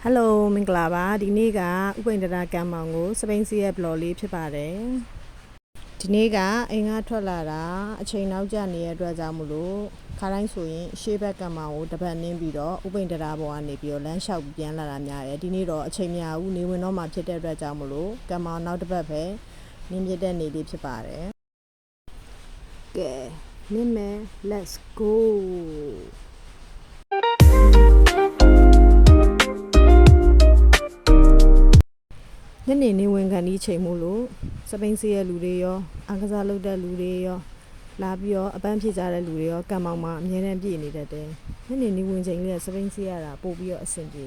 Hello မင်္ဂလာပါဒီနေ့ကဥပိန္ဒရာကံမောင်ကိုစပိန်စီရဲ့ blog လေးဖြစ်ပါတယ်ဒီနေ့ကအိမ်ကထွက်လာတာအချိန်နောက်ကျနေတဲ့အတွက်ကြောင့်မလို့ခါတိုင်းဆိုရင်ရှေ့ဘက်ကံမောင်ကိုတစ်ပတ်နင်းပြီးတော့ဥပိန္ဒရာဘောကနေပြီးတော့လမ်းလျှောက်ပြန်လာတာများတယ်ဒီနေ့တော့အချိန်များဦးနေဝင်တော့မှဖြစ်တဲ့အတွက်ကြောင့်မလို့ကံမောင်နောက်တစ်ပတ်ပဲနင်းပြတဲ့နေလေးဖြစ်ပါတယ်ကဲနင်းမယ် let's goညနေဝင်ခံဒီချိန်မို့လို့စပိန်စီရဲ့လူတွေရောအားကစားလုပ်တဲ့လူတွေရောလာပြီးတော့အပန်းဖြစ်ကြတဲ့လူတွေရောကံမောင်မှာအများနဲ့ပြည့်နေတတ်တယ်ညနေဝင်ချိန်လေးစပိန်စီရတာပို့ပြီးတော့အဆင်ပြေ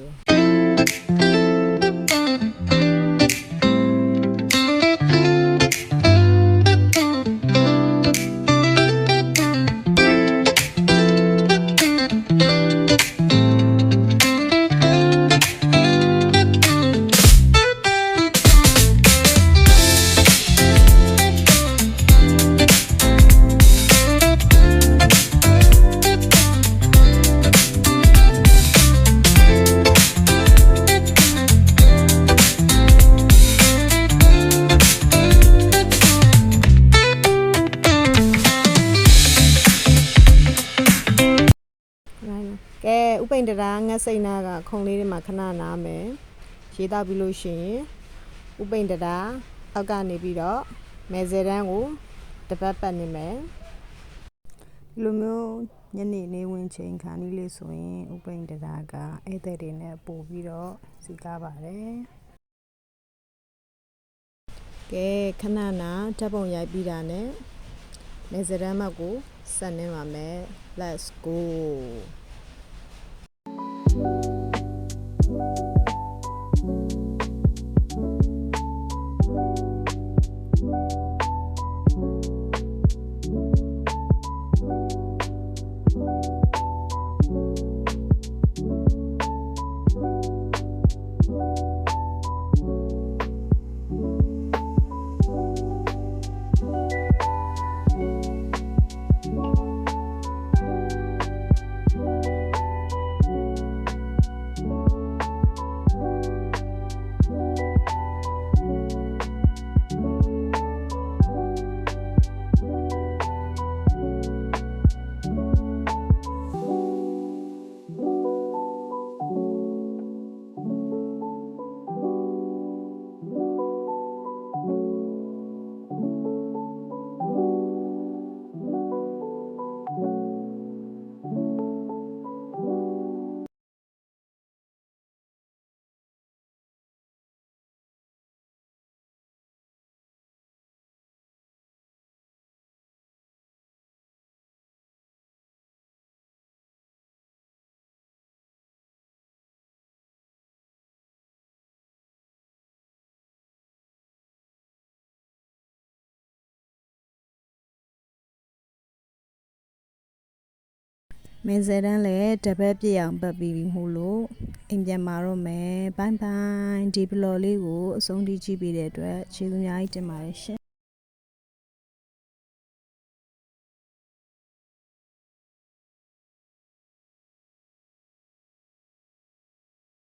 ကဲဥပိန္ဒရာငတ်စိတ်နာကခုံလေးတွေမှာခဏနားမယ်ရေးတော့ပြီးလို့ရှိရင်ဥပိန္ဒရာအောက်ကနေပြီးတော့မဲဇယ်တန်းကိုတပတ်ပတ်နေမယ်ဒီလိုမျိုးညနေဝင်ချိန်ခါနီးလေးဆိုရင်ဥပိန္ဒရာကဧည့်သည်တွေနဲ့ပို့ပြီးတော့စီကားပါတယ်ကဲခဏနာဓာတ်ပုံရိုက်ပြီးတာနဲ့မဲဇယ်တန်းဘက်ကိုဆက်နေပါမယ် let's goမဲဇယ်တန်းလည်းတပတ်ပြည့်အောင်ပတ်ပြီးပြီမို့လို့အိမ်ပြန်มาတော့မယ်ဘိုင်ဘိုင်ဒီဘလော်လေးကိုအဆုံးထိကြည့်ပေးတဲ့အတွက်ကျေးဇူးအများကြီးတင်ပါတယ်ရှင်